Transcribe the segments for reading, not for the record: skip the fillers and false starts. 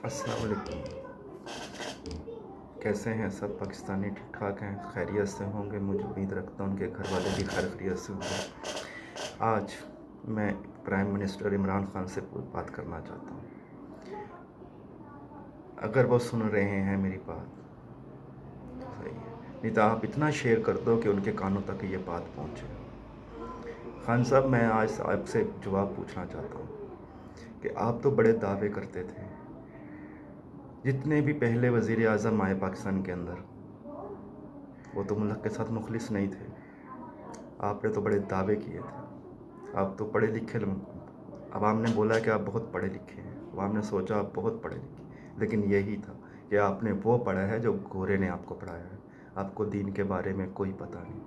अस्सलाम वालेकुम। कैसे हैं सब पाकिस्तानी? ठीक ठाक हैं, खैरियत से होंगे। मुझे उम्मीद रखता हूँ उनके घर वाले भी खैरियत से होंगे। आज मैं प्राइम मिनिस्टर इमरान खान से बात करना चाहता हूँ। अगर वो सुन रहे हैं मेरी बात तो सही है, नहीं तो आप इतना शेयर कर दो कि उनके कानों तक ये बात पहुँचे। खान साहब, मैं आज आपसे जवाब पूछना चाहता हूँ कि आप तो बड़े दावे करते थे। जितने भी पहले वज़ीर आज़म आए पाकिस्तान के अंदर, वो तो मुल्क के साथ मुखलिस नहीं थे। आपने तो बड़े दावे किए थे, आप तो पढ़े लिखे लोग। अवाम ने बोला कि आप बहुत पढ़े लिखे हैं, अवाम ने सोचा आप बहुत पढ़े लिखे, लेकिन यही था कि आपने वो पढ़ा है जो गोरे ने आपको पढ़ाया है। आपको दीन के बारे में कोई पता नहीं।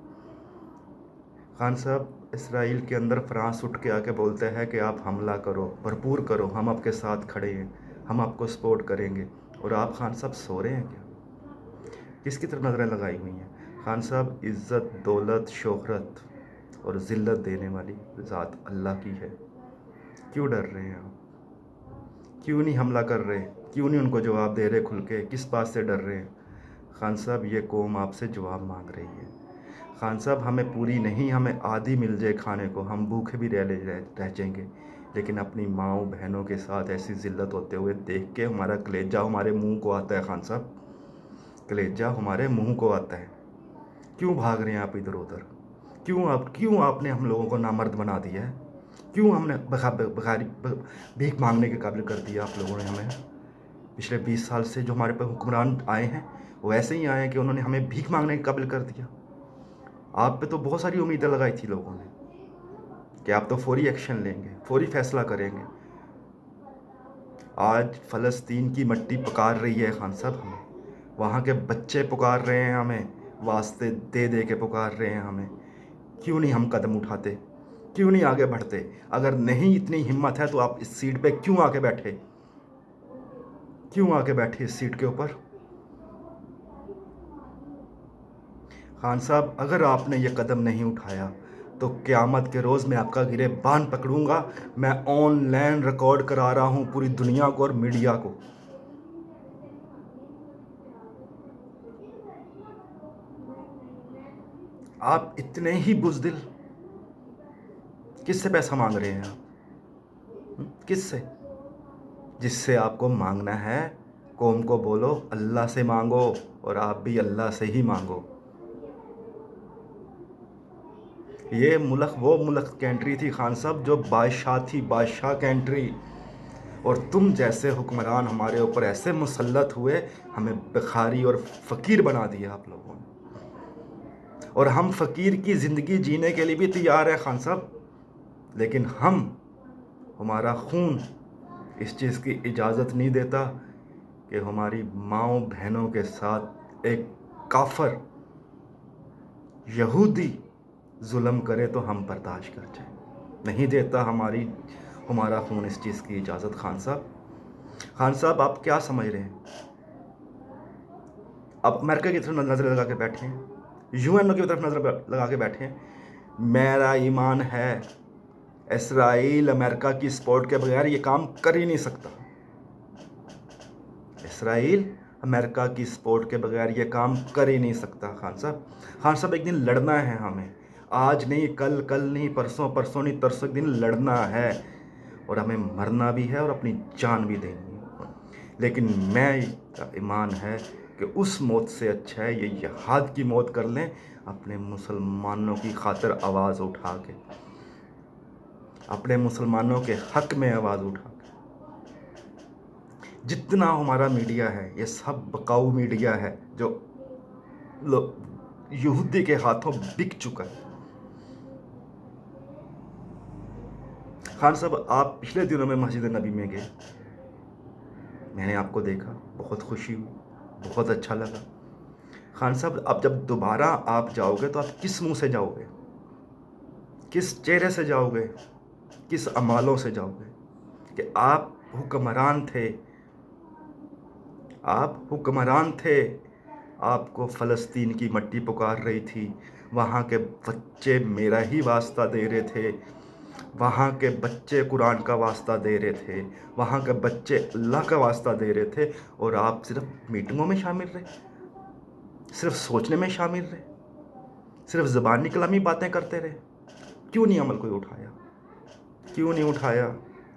खान साहब, इसराइल के अंदर फ्रांस उठ के आके बोलते हैं कि आप हमला करो, भरपूर करो, हम आपके साथ खड़े हैं, हम आपको सपोर्ट करेंगे, और आप खान साहब सो रहे हैं क्या? किसकी तरफ नज़रें लगाई हुई हैं? खान साहब, इज़्ज़त, दौलत, शोहरत और ज़िल्लत देने वाली ज़ात अल्लाह की है। क्यों डर रहे हैं आप? क्यों नहीं हमला कर रहे? क्यों नहीं उनको जवाब दे रहे खुल के? किस बात से डर रहे हैं? खान साहब, ये कौम आपसे जवाब मांग रही है। खान साहब, हमें पूरी नहीं, हमें आधी मिल जाए खाने को, हम भूखे भी रह जाएंगे, लेकिन अपनी माँओं बहनों के साथ ऐसी ज़िल्लत होते हुए देख के हमारा कलेजा हमारे मुंह को आता है। खान साहब, कलेजा हमारे मुंह को आता है। क्यों भाग रहे हैं आप इधर उधर? क्यों आपने हम लोगों को नामर्द बना दिया है? क्यों हमने भीख मांगने के काबिल कर दिया आप लोगों ने हमें? पिछले 20 साल से जो हमारे पर हुक्मरान आए हैं, वो ऐसे ही आए हैं कि उन्होंने हमें भीख मांगने के काबिल कर दिया। आप पे तो बहुत सारी उम्मीदें लगाई थी लोगों ने कि आप तो फौरी एक्शन लेंगे, फौरी फैसला करेंगे। आज फ़लस्तीन की मट्टी पुकार रही है खान साहब हमें, वहाँ के बच्चे पुकार रहे हैं हमें, वास्ते दे दे के पुकार रहे हैं हमें। क्यों नहीं हम कदम उठाते? क्यों नहीं आगे बढ़ते? अगर नहीं इतनी हिम्मत है तो आप इस सीट पे क्यों आके बैठे? क्यों आके बैठे इस सीट के ऊपर? खान साहब, अगर आपने ये कदम नहीं उठाया तो क़यामत के रोज़ मैं आपका गिरेबान पकड़ूंगा। मैं ऑनलाइन रिकॉर्ड करा रहा हूँ पूरी दुनिया को और मीडिया को। आप इतने ही बुज़दिल, किससे पैसा मांग रहे हैं आप? किससे? जिससे आपको मांगना है, कौम को बोलो अल्लाह से मांगो, और आप भी अल्लाह से ही मांगो। ये मुल्क वो मुल्क कंट्री थी खान साहब जो बादशाह थी, बादशाह कंट्री, और तुम जैसे हुक्मरान हमारे ऊपर ऐसे मुसल्लत हुए, हमें भिखारी और फ़कीर बना दिया आप लोगों ने। और हम फ़कीर की ज़िंदगी जीने के लिए भी तैयार हैं खान साहब, लेकिन हमारा खून इस चीज़ की इजाज़त नहीं देता कि हमारी माँओं बहनों के साथ एक काफर यहूदी जुल्म करे तो हम बर्दाश्त कर जाए। नहीं देता हमारा खून इस चीज़ की इजाज़त। खान साहब, आप क्या समझ रहे हैं? आप अमेरिका की तरफ नज़र लगा के बैठे हैं, यूएनओ की तरफ नज़र लगा के बैठे हैं। मेरा ईमान है इसराइल अमेरिका की सपोर्ट के बगैर ये काम कर ही नहीं सकता। इसराइल अमेरिका की सपोर्ट के बगैर ये काम कर ही नहीं सकता। खान साहब, एक दिन लड़ना है हमें, आज नहीं, कल, कल नहीं, परसों, परसों नहीं, तरसों एक दिन लड़ना है, और हमें मरना भी है और अपनी जान भी देनी है। लेकिन मैं ईमान है कि उस मौत से अच्छा है ये जहाद की मौत कर लें, अपने मुसलमानों की खातिर आवाज़ उठा के, अपने मुसलमानों के हक़ में आवाज़ उठा के। जितना हमारा मीडिया है ये सब बकाऊ मीडिया है जो यहूदी के हाथों बिक चुका है। खान साहब, आप पिछले दिनों में मस्जिद नबी में गए, मैंने आपको देखा, बहुत खुशी हुई, बहुत अच्छा लगा। खान साहब, अब जब दोबारा आप जाओगे तो आप किस मुंह से जाओगे? किस चेहरे से जाओगे? किस अमालों से जाओगे? कि आप हुक्मरान थे, आपको फ़लस्तीन की मट्टी पुकार रही थी, वहाँ के बच्चे मेरा ही वास्ता दे रहे थे, وہاں کے بچے قرآن کا واسطہ دے رہے تھے، وہاں کے بچے اللہ کا واسطہ دے رہے تھے، اور آپ صرف میٹنگوں میں شامل رہے، صرف سوچنے میں شامل رہے، صرف زبانی کلامی باتیں کرتے رہے. کیوں نہیں عمل کوئی اٹھایا؟ کیوں نہیں اٹھایا؟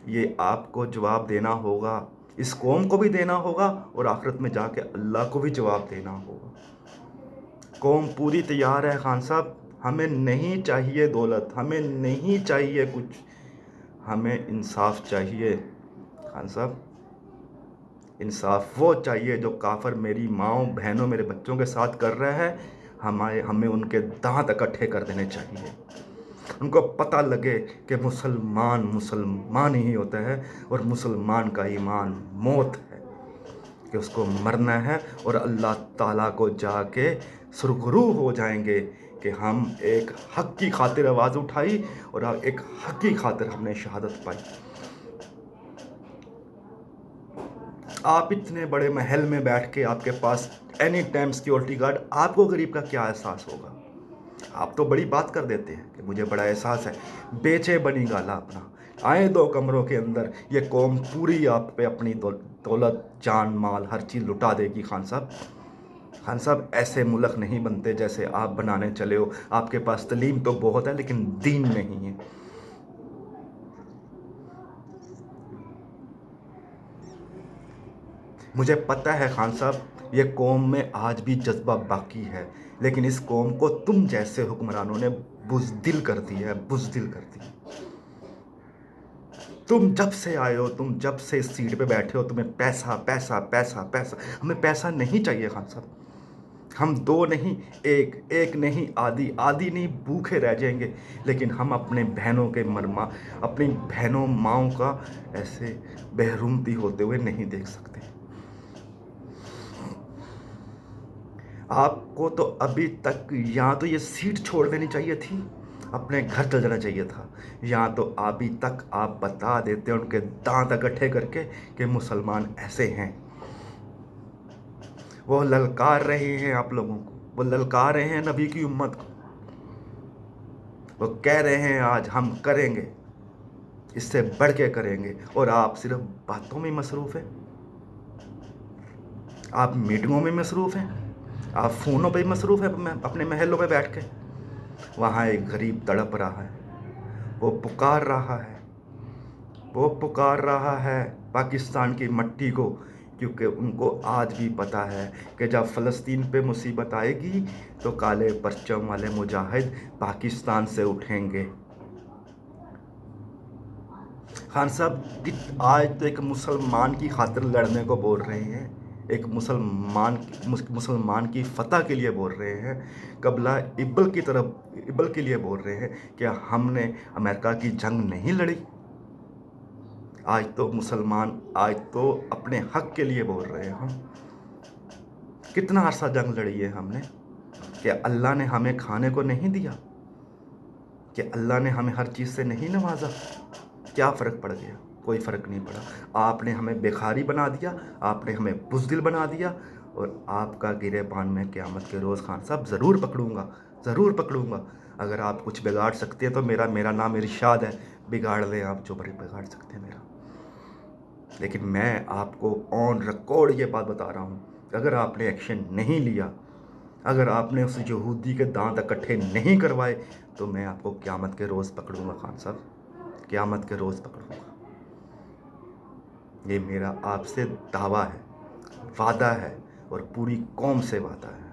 یہ آپ کو جواب دینا ہوگا، اس قوم کو بھی دینا ہوگا، اور آخرت میں جا کے اللہ کو بھی جواب دینا ہوگا. قوم پوری تیار ہے خان صاحب. ہمیں نہیں چاہیے دولت، ہمیں نہیں چاہیے کچھ، ہمیں انصاف چاہیے خان صاحب. انصاف وہ چاہیے جو کافر میری ماؤں بہنوں میرے بچوں کے ساتھ کر رہے ہیں. ہمیں ان کے دانت اکٹھے کر دینے چاہیے. ان کو پتہ لگے کہ مسلمان مسلمان ہی ہوتا ہے، اور مسلمان کا ایمان موت ہے، کہ اس کو مرنا ہے، اور اللہ تعالیٰ کو جا کے سرخرو ہو جائیں گے کہ ہم ایک حق کی خاطر آواز اٹھائی، اور ایک حق کی خاطر ہم نے شہادت پائی. آپ اتنے بڑے محل میں بیٹھ کے آپ کے پاس اینی ٹائم سیکیورٹی گارڈ، آپ کو غریب کا کیا احساس ہوگا؟ آپ تو بڑی بات کر دیتے ہیں کہ مجھے بڑا احساس ہے. بیچے بنی گالا اپنا، آئے 2 کمروں کے اندر، یہ قوم پوری آپ پہ اپنی دولت جان مال ہر چیز لٹا دے گی. خان صاحب، خان صاحب ایسے ملک نہیں بنتے جیسے آپ بنانے چلے ہو. آپ کے پاس تعلیم تو بہت ہے لیکن دین نہیں ہے. مجھے پتہ ہے خان صاحب، یہ قوم میں آج بھی جذبہ باقی ہے، لیکن اس قوم کو تم جیسے حکمرانوں نے بزدل کر دی ہے، بزدل کر دی. تم جب سے آئے ہو، تم جب سے اس سیٹ پہ بیٹھے ہو، تمہیں پیسہ پیسہ پیسہ پیسہ. ہمیں پیسہ نہیں چاہیے خان صاحب. ہم 2 نہیں، ایک نہیں، آدھی نہیں، بھوکے رہ جائیں گے، لیکن ہم اپنے بہنوں کے اپنی بہنوں ماؤں کا ایسے بہرومتی ہوتے ہوئے نہیں دیکھ سکتے. آپ کو تو ابھی تک یا تو یہ سیٹ چھوڑ دینی چاہیے تھی، اپنے گھر چل جانا چاہیے تھا، یا تو ابھی تک آپ بتا دیتے ان کے دانت اکٹھے کر کے کہ مسلمان ایسے ہیں. وہ للکار رہے ہیں آپ لوگوں کو، وہ للکار رہے ہیں نبی کی امت کو. وہ کہہ رہے ہیں آج ہم کریں گے، اس سے بڑھ کے کریں گے، اور آپ صرف باتوں میں مصروف ہیں. آپ میٹنگوں میں مصروف ہیں، آپ فونوں پہ مصروف ہیں اپنے محلوں میں بیٹھ کے. وہاں ایک غریب تڑپ رہا ہے، وہ پکار رہا ہے، وہ پکار رہا ہے پاکستان کی مٹی کو، کیونکہ ان کو آج بھی پتہ ہے کہ جب فلسطین پہ مصیبت آئے گی تو کالے پرچم والے مجاہد پاکستان سے اٹھیں گے. خان صاحب، آج تو ایک مسلمان کی خاطر لڑنے کو بول رہے ہیں، ایک مسلمان کی فتح کے لیے بول رہے ہیں، قبلہ ابل کے لیے بول رہے ہیں کہ ہم نے امریکہ کی جنگ نہیں لڑی. آج تو مسلمان اپنے حق کے لیے بول رہے ہیں. ہم کتنا عرصہ جنگ لڑی ہے ہم نے؟ کہ اللہ نے ہمیں کھانے کو نہیں دیا؟ کہ اللہ نے ہمیں ہر چیز سے نہیں نوازا؟ کیا فرق پڑ گیا؟ کوئی فرق نہیں پڑا. آپ نے ہمیں بھیکھاری بنا دیا، آپ نے ہمیں بزدل بنا دیا، اور آپ کا گریبان میں قیامت کے روز خان صاحب ضرور پکڑوں گا، ضرور پکڑوں گا. اگر آپ کچھ بگاڑ سکتے ہیں تو میرا نام ارشاد ہے، بگاڑ لیں آپ جو بگاڑ سکتے ہیں میرا. لیکن میں آپ کو آن ریکارڈ یہ بات بتا رہا ہوں، اگر آپ نے ایکشن نہیں لیا، اگر آپ نے اس یہودی کے دانت اکٹھے نہیں کروائے، تو میں آپ کو قیامت کے روز پکڑوں گا خان صاحب، قیامت کے روز پکڑوں گا. یہ میرا آپ سے دعویٰ ہے، وعدہ ہے، اور پوری قوم سے وعدہ ہے.